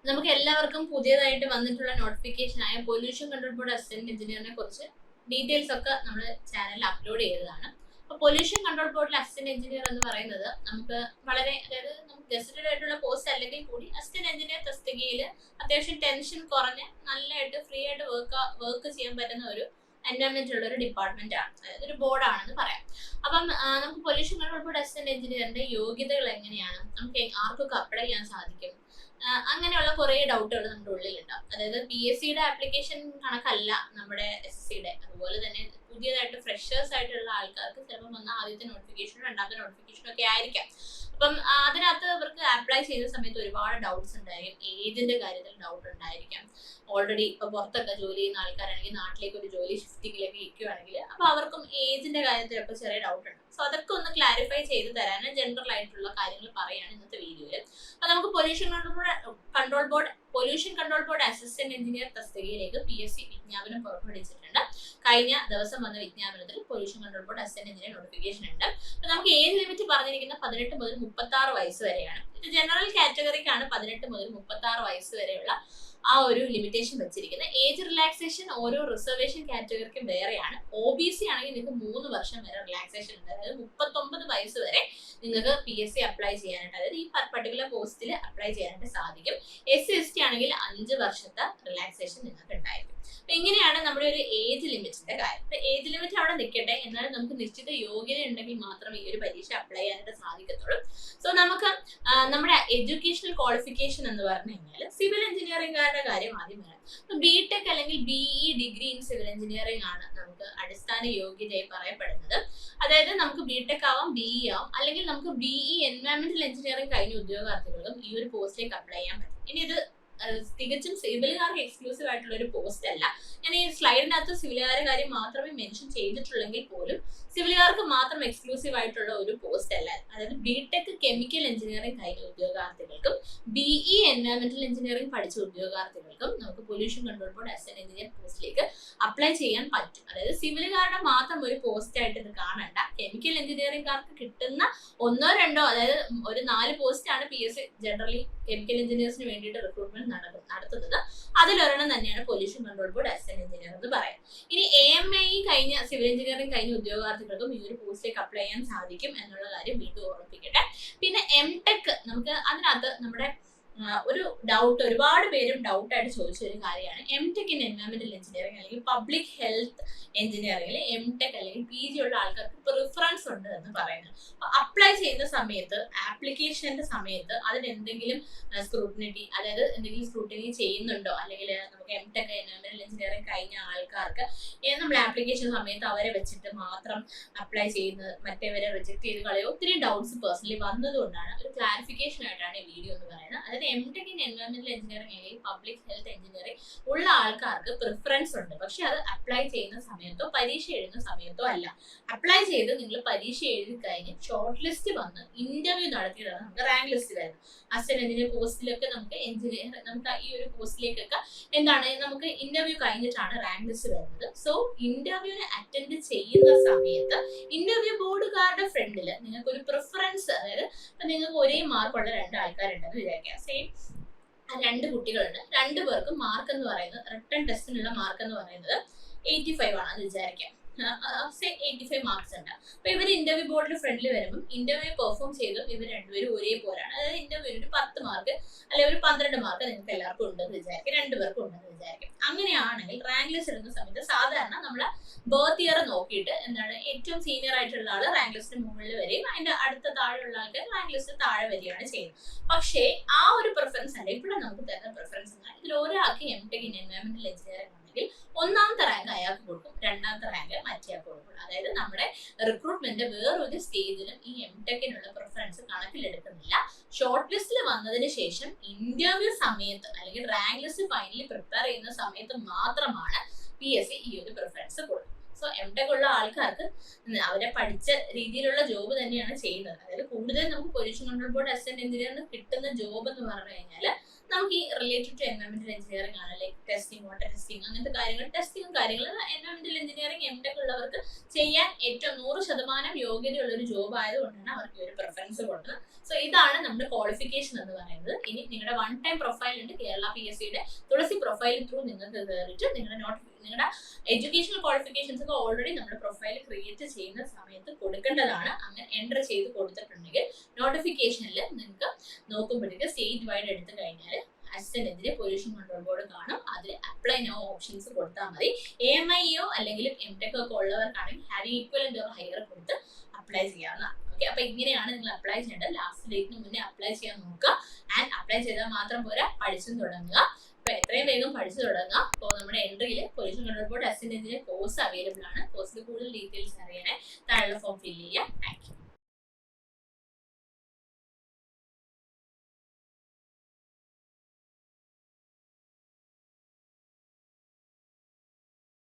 നമുക്ക് എല്ലാവർക്കും പുതിയതായിട്ട് വന്നിട്ടുള്ള നോട്ടിഫിക്കേഷൻ ആയ പൊല്യൂഷൻ കൺട്രോൾ ബോർഡ് അസിസ്റ്റന്റ് എഞ്ചിനീയറിനെ കുറിച്ച് ഡീറ്റെയിൽസ് ഒക്കെ നമ്മൾ ചാനലിൽ അപ്ലോഡ് ചെയ്തതാണ്. അപ്പോൾ പൊല്യൂഷൻ കൺട്രോൾ ബോർഡിൽ അസിസ്റ്റന്റ് എഞ്ചിനീയർ എന്ന് പറയുന്നത് നമുക്ക് വളരെ, അതായത് നമുക്ക് ഗസറ്റഡ് ആയിട്ടുള്ള പോസ്റ്റ് അല്ലെങ്കിൽ കൂടി അസിസ്റ്റന്റ് എഞ്ചിനീയർ തസ്തികയിൽ അത്യാവശ്യം ടെൻഷൻ കുറഞ്ഞ് നല്ലതായിട്ട് ഫ്രീ ആയിട്ട് വർക്ക് ചെയ്യാൻ പറ്റുന്ന ഒരു എൻവയോൺമെന്റ് ഉള്ള ഒരു ഡിപ്പാർട്ട്മെന്റ് ആണ്, അതായത് ഒരു ബോർഡാണെന്ന് പറയാം. അപ്പം നമുക്ക് പൊല്യൂഷൻ കൺട്രോൾ ബോർഡ് അസിസ്റ്റന്റ് എഞ്ചിനീയറിന്റെ യോഗ്യതകൾ എങ്ങനെയാണ്, നമുക്ക് ആർക്കൊക്കെ അപ്ലൈ ചെയ്യാൻ സാധിക്കും, അങ്ങനെയുള്ള കുറെ ഡൗട്ടുകൾ നമ്മുടെ ഉള്ളിലുണ്ടാവും. അതായത് PSC ആപ്ലിക്കേഷൻ കണക്കല്ല നമ്മുടെ SSC അതുപോലെ തന്നെ പുതിയതായിട്ട് ഫ്രഷേഴ്സ് ആയിട്ടുള്ള ആൾക്കാർക്ക് ചിലപ്പോൾ വന്ന ആദ്യത്തെ നോട്ടിഫിക്കേഷനോ രണ്ടാമത്തെ നോട്ടിഫിക്കേഷനോ ഒക്കെ ആയിരിക്കാം. അപ്പം അതിനകത്ത് അവർക്ക് അപ്ലൈ ചെയ്യുന്ന സമയത്ത് ഒരുപാട് ഡൗട്ട്സ് ഉണ്ടായിരിക്കും. ഏജിന്റെ കാര്യത്തിൽ ഡൗട്ട് ഉണ്ടായിരിക്കാം. ഓൾറെഡി ഇപ്പൊ പുറത്തൊക്കെ ജോലി ചെയ്യുന്ന ആൾക്കാരാണെങ്കിൽ നാട്ടിലേക്ക് ഒരു ജോലി ഷിഫ്റ്റിങ്ങിലേക്ക് ഇരിക്കുകയാണെങ്കിൽ അപ്പൊ അവർക്കും ഏജിന്റെ കാര്യത്തിലൊക്കെ ചെറിയ ഡൗട്ട് ഉണ്ട്. സോ അതൊക്കെ ഒന്ന് ക്ലാരിഫൈ ചെയ്ത് തരാൻ ജനറൽ ആയിട്ടുള്ള കാര്യങ്ങൾ പറയാണ് ഇന്നത്തെ വീഡിയോയിൽ. അപ്പൊ നമുക്ക് pollution control board assistant engineer തസ്തികയിലേക്ക് PSC വിജ്ഞാപനം പുറപ്പെടുവിച്ചിട്ടുണ്ട്. കഴിഞ്ഞ ദിവസം വന്ന വിജ്ഞാപനത്തിൽ pollution control board assistant engineer notification ഉണ്ട്. അപ്പൊ നമുക്ക് ഏജ് ലിമിറ്റ് പറഞ്ഞിരിക്കുന്ന 18 മുതൽ 36 വയസ്സ് വരെയാണ്. ഇത് ജനറൽ കാറ്റഗറിക്കാണ് 18 മുതൽ 36 വയസ്സ് വരെയുള്ള ആ ഒരു ലിമിറ്റേഷൻ വെച്ചിരിക്കുന്നത്. ഏജ് റിലാക്സേഷൻ ഓരോ റിസർവേഷൻ കാറ്റഗറിക്കും വേറെയാണ്. OBC ആണെങ്കിൽ നിങ്ങൾക്ക് 3 വർഷം വരെ റിലാക്സേഷൻ ഉണ്ട്. അതായത് 39 വയസ്സ് വരെ നിങ്ങൾക്ക് PSC അപ്ലൈ ചെയ്യാനായിട്ട്, അതായത് ഈ പർട്ടിക്കുലർ പോസ്റ്റിൽ അപ്ലൈ ചെയ്യാനായിട്ട് സാധിക്കും. SC/ST ആണെങ്കിൽ 5 വർഷത്തെ റിലാക്സേഷൻ നിങ്ങൾക്ക് ഉണ്ടായിരിക്കും. അപ്പൊ ഇങ്ങനെയാണ് നമ്മുടെ ഒരു ഏജ് ലിമിറ്റിന്റെ കാര്യം. അപ്പൊ ഏജ് ലിമിറ്റ് അവിടെ നിൽക്കട്ടെ, എന്നാലും നമുക്ക് നിശ്ചിത യോഗ്യത ഉണ്ടെങ്കിൽ മാത്രമേ ഈ ഒരു പരീക്ഷ അപ്ലൈ ചെയ്യാനായിട്ട് സാധിക്കത്തുള്ളൂ. സോ നമുക്ക് നമ്മുടെ എഡ്യൂക്കേഷണൽ ക്വാളിഫിക്കേഷൻ എന്ന് പറഞ്ഞു കഴിഞ്ഞാൽ സിവിൽ എഞ്ചിനീയറിംഗുകാരുടെ കാര്യം ആദ്യം വരാം. BTech അല്ലെങ്കിൽ BE degree in civil engineering ആണ് നമുക്ക് അടിസ്ഥാന യോഗ്യതയായി പറയപ്പെടുന്നത്. അതായത് നമുക്ക് BTech ആവാം, BE ആവാം, അല്ലെങ്കിൽ നമുക്ക് BE എൻവയോൺമെന്റൽ എഞ്ചിനീയറിംഗ് കഴിഞ്ഞ ഉദ്യോഗാർത്ഥികൾക്കും ഈ ഒരു പോസ്റ്റിലേക്ക് അപ്ലൈ ചെയ്യാൻ പറ്റും. ഇനി ഇത് തികച്ചും സിവിലുകാർക്ക് എക്സ്ക്ലൂസീവ് ആയിട്ടുള്ള ഒരു പോസ്റ്റ് അല്ല. ഞാൻ ഈ സ്ലൈഡിനകത്ത് സിവിലുകാരുടെ കാര്യം മാത്രമേ മെൻഷൻ ചെയ്തിട്ടുള്ളെങ്കിൽ പോലും സിവിലുകാർക്ക് മാത്രം എക്സ്ക്ലൂസീവ് ആയിട്ടുള്ള ഒരു പോസ്റ്റ് അല്ല. അതായത് BTech കെമിക്കൽ എഞ്ചിനീയറിംഗ് കഴിഞ്ഞ ഉദ്യോഗാർത്ഥികൾക്കും BE എൻവയോൺമെന്റൽ എഞ്ചിനീയറിംഗ് പഠിച്ച ഉദ്യോഗാർത്ഥികൾക്കും നമുക്ക് pollution control board assistant engineer പോസ്റ്റിലേക്ക് അപ്ലൈ ചെയ്യാൻ പറ്റും. അതായത് സിവിലുകാരുടെ മാത്രം ഒരു പോസ്റ്റ് ആയിട്ട് ഇത് കാണണ്ട. കെമിക്കൽ എഞ്ചിനീയറിംഗുകാർക്ക് കിട്ടുന്ന 1-2, അതായത് ഒരു 4 പോസ്റ്റാണ് PSC ജനറലി കെമിക്കൽ എഞ്ചിനീയേഴ്സിന് വേണ്ടിയിട്ട് റിക്രൂട്ട്മെന്റ് നടത്തുന്നത്. അതിലൊരെണ്ണം തന്നെയാണ് pollution control board assistant engineer എന്ന് പറയാം. ഇനി AME കഴിഞ്ഞ സിവിൽ എഞ്ചിനീയറിംഗ് കഴിഞ്ഞ ഉദ്യോഗാർത്ഥികൾക്കും ഈ ഒരു പോസ്റ്റിലേക്ക് അപ്ലൈ ചെയ്യാൻ സാധിക്കും എന്നുള്ള കാര്യം വീണ്ടും ഓർമ്മിപ്പിക്കട്ടെ. പിന്നെ MTech, നമുക്ക് അതിനകത്ത് നമ്മുടെ ഒരു ഡൗട്ട്, ഒരുപാട് പേരും ഡൗട്ടായിട്ട് ചോദിച്ച ഒരു കാര്യമാണ് MTech ഇൻ എൻവയോൺമെന്റൽ എഞ്ചിനീയറിംഗ് അല്ലെങ്കിൽ പബ്ലിക് ഹെൽത്ത് എഞ്ചിനീയറിംഗിൽ MTech അല്ലെങ്കിൽ PG ഉള്ള ആൾക്കാർക്ക് പ്രിഫറൻസ് ഉണ്ട് എന്ന് പറയുന്നത്. അപ്ലൈ ചെയ്യുന്ന സമയത്ത്, ആപ്ലിക്കേഷന്റെ സമയത്ത് അതിന് എന്തെങ്കിലും സ്ക്രൂട്ടിനി, അതായത് എന്തെങ്കിലും സ്ക്രൂട്ടിനി ചെയ്യുന്നുണ്ടോ, അല്ലെങ്കിൽ നമുക്ക് MTech എൻവയോൺമെന്റൽ എഞ്ചിനീയറിംഗ് കഴിഞ്ഞ ആൾക്കാർക്ക് നമ്മൾ ആപ്ലിക്കേഷൻ സമയത്ത് അവരെ വെച്ചിട്ട് മാത്രം അപ്ലൈ ചെയ്യുന്നത് മറ്റേവരെ റിജക്ട് ചെയ്ത് കളയോ, ഒത്തിരി ഡൗട്ട്സ് പേഴ്സണലി വന്നതുകൊണ്ടാണ് ഒരു ക്ലാരിഫിക്കേഷൻ ആയിട്ടാണ് ഈ വീഡിയോ എന്ന് പറയുന്നത്. അതായത് MTech ഇൻ എൻവയോൺമെന്റൽ എഞ്ചിനീയറിംഗ് അല്ലെങ്കിൽ പബ്ലിക് ഹെൽത്ത് എഞ്ചിനീയറിംഗ് ഉള്ള ആൾക്കാർക്ക് പ്രിഫറൻസ് ഉണ്ട്. പക്ഷെ അത് അപ്ലൈ ചെയ്യുന്ന സമയത്തോ പരീക്ഷ എഴുതുന്ന സമയത്തോ അല്ല. അപ്ലൈ ചെയ്ത് നിങ്ങൾ പരീക്ഷ എഴുതി കഴിഞ്ഞ് ഷോർട്ട് ലിസ്റ്റ് വന്ന് ഇന്റർവ്യൂ നടത്തിയതാണ് നമുക്ക് റാങ്ക് ലിസ്റ്റ് വരുന്നത്. അസിസ്റ്റന്റ് എഞ്ചിനീയർ പോസ്റ്റിലൊക്കെ നമുക്ക് ഈ ഒരു പോസ്റ്റിലേക്കൊക്കെ നമുക്ക് ഇന്റർവ്യൂ കഴിഞ്ഞിട്ടാണ് റാങ്ക് ലിസ്റ്റ് വരുന്നത്. സോ ഇന്റർവ്യൂവിന് അറ്റൻഡ് ചെയ്യുന്ന സമയത്ത് ഇന്റർവ്യൂ ബോർഡുകാരുടെ ഫ്രണ്ടിൽ നിങ്ങൾക്ക് ഒരു പ്രിഫറൻസ്, അതായത് നിങ്ങൾക്ക് ഒരേ മാർക്കുള്ള 2 ആൾക്കാരുണ്ടെന്ന് വിചാരിക്കാം. സെയിം 2 കുട്ടികളുണ്ട്, 2 പേർക്കും മാർക്ക് എന്ന് പറയുന്നത്, റിട്ടൺ ടെസ്റ്റിനുള്ള മാർക്ക് എന്ന് പറയുന്നത് 85 ആണെന്ന് വിചാരിക്കാം. 85 മാർക്സ് ഉണ്ട്. അപ്പൊ ഇവർ ഇന്റർവ്യൂ ബോർഡിൽ ഫ്രണ്ടിൽ വരുമ്പോൾ ഇന്റർവ്യൂ പെർഫോം ചെയ്തും ഇവർ രണ്ടുപേരും ഒരേപോലെയാണ്. അതായത് ഇന്റർവ്യൂവിന് ഒരു 10 മാർക്ക് അല്ലെങ്കിൽ ഒരു 12 മാർക്ക് നിങ്ങൾക്ക് എല്ലാവർക്കും ഉണ്ടെന്ന് വിചാരിക്കും, 2 പേർക്കും ഉണ്ടെന്ന് വിചാരിക്കും. അങ്ങനെയാണെങ്കിൽ റാങ്ക് ലിസ്റ്റ് ഇടുന്ന സമയത്ത് സാധാരണ നമ്മളെ ബർത്ത് ഇയർ നോക്കിയിട്ട് ഏറ്റവും സീനിയർ ആയിട്ടുള്ള ആള് റാങ്ക് ലിസ്റ്റിന് മുകളിൽ വരികയും അതിന്റെ അടുത്ത താഴെയുള്ള ആൾക്ക് റാങ്ക് ലിസ്റ്റ് താഴെ വരികയാണ് ചെയ്യുന്നത്. പക്ഷേ ആ ഒരു പ്രിഫറൻസ് അല്ല ഇവിടെ നമുക്ക് തരുന്ന പ്രിഫറൻസ് എന്നാൽ ഇതിൽ ഒരാൾക്ക് MTech ഇൻ എൻവയോൺമെന്റൽ എഞ്ചിനീയറിംഗ് ആണെങ്കിൽ 1ാമത്തെ റാങ്ക് അയാൾക്ക് കൊടുക്കും, 2ാമത്തെ റാങ്ക് മറ്റേയാൾക്ക് കൊടുക്കും. അതായത് നമ്മുടെ റിക്രൂട്ട്മെന്റ് വേറൊരു സ്റ്റേജിലും ഈ MTechനുള്ള പ്രിഫറൻസ് കണക്കിലെടുക്കുന്നില്ല. ഷോർട്ട് ലിസ്റ്റിൽ വന്നതിന് ശേഷം ഇന്റർവ്യൂ സമയത്ത് അല്ലെങ്കിൽ റാങ്ക് ലിസ്റ്റ് ഫൈനലി പ്രിപ്പയർ ചെയ്യുന്ന സമയത്ത് മാത്രമാണ് PSC ഈ ഒരു പ്രിഫറൻസ് കൊടുക്കുന്നത്. സോ MTech ഉള്ള ആൾക്കാർക്ക് അവരെ പഠിച്ച രീതിയിലുള്ള ജോബ് തന്നെയാണ് ചെയ്യുന്നത്. അതായത് കൂടുതൽ നമുക്ക് പൊല്യൂഷൻ കൺട്രോൾ ബോർഡ് അസിസ്റ്റന്റ് എഞ്ചിനീയറിന് കിട്ടുന്ന ജോബ് എന്ന് പറഞ്ഞു കഴിഞ്ഞാൽ നമുക്ക് ഈ റിലേറ്റഡ് ടു എൻവയോൺമെന്റൽ എഞ്ചിനീയറിംഗ് ആണ്, ലൈക്ക് ടെസ്റ്റിംഗ്, വാട്ടർ ടെസ്റ്റിംഗ്, അങ്ങനത്തെ കാര്യങ്ങൾ, ടെസ്റ്റിംഗ് കാര്യങ്ങൾ എൻവയോൺമെന്റൽ എഞ്ചിനീയറിംഗ് എംടെക് ഉള്ളവർക്ക് ചെയ്യാൻ ഏറ്റവും 100% യോഗ്യതയുള്ള ഒരു ജോബ് ആയതുകൊണ്ടാണ് അവർക്ക് ഒരു പ്രിഫറൻസ് കൊടുക്കുന്നത്. സോ ഇതാണ് നമ്മുടെ ക്വാളിഫിക്കേഷൻ എന്ന് പറയുന്നത്. ഇനി നിങ്ങളുടെ വൺ ടൈം പ്രൊഫൈൽ ഉണ്ട് കേരള PSCയുടെ തുളസി പ്രൊഫൈൽ ത്രൂ നിങ്ങൾക്ക് കയറിയിട്ട് നിങ്ങളുടെ എഡ്യൂക്കേഷണൽ ക്വാളിഫിക്കേഷൻസ് ഒക്കെ ഓൾറെഡി നമ്മുടെ പ്രൊഫൈൽ ക്രിയേറ്റ് ചെയ്യുന്ന സമയത്ത് കൊടുക്കേണ്ടതാണ്. അങ്ങനെ എൻ്റർ ചെയ്ത് കൊടുത്തിട്ടുണ്ടെങ്കിൽ നോട്ടിഫിക്കേഷനിൽ നിങ്ങൾക്ക് നോക്കുമ്പോഴേക്ക് സ്റ്റേറ്റ് വൈഡ് എടുത്തു കഴിഞ്ഞാൽ അസിസ്റ്റന്റിന് പൊല്യൂഷൻ കൺട്രോൾ ബോർഡ് കാണും. അതിൽ അപ്ലൈ നോ ഓപ്ഷൻസ് കൊടുത്താൽ മതി. AMIO അല്ലെങ്കിൽ എംടെക് ഒക്കെ ഉള്ളവർക്കാണെങ്കിൽ ഹാവിംഗ് ഈക്വലന്റ് ഓർ ഹയർ കൊടുത്ത് അപ്ലൈ ചെയ്യാവുന്നതാണ്. ഓക്കെ, അപ്പൊ ഇങ്ങനെയാണ് നിങ്ങൾ അപ്ലൈ ചെയ്യേണ്ടത്. ലാസ്റ്റ് ഡേറ്റിന് മുന്നേ അപ്ലൈ ചെയ്യാൻ നോക്കുക. ആൻഡ് അപ്ലൈ ചെയ്താൽ മാത്രം പോരാ, പഠിച്ചും തുടങ്ങുക. അപ്പൊ എത്രയും വേഗം പഠിച്ചു തുടങ്ങുക. അപ്പോൾ നമ്മുടെ എൻട്രിയിൽ പൊല്യൂഷൻ കൺട്രോൾ ബോർഡ് അസിസ്റ്റന്റിന്റെ കോഴ്സ് അവൈലബിൾ ആണ്. കോഴ്സിൽ കൂടുതൽ ഡീറ്റെയിൽസ് അറിയാൻ താഴെയുള്ള ഫോം ഫില്ല് ചെയ്യുക.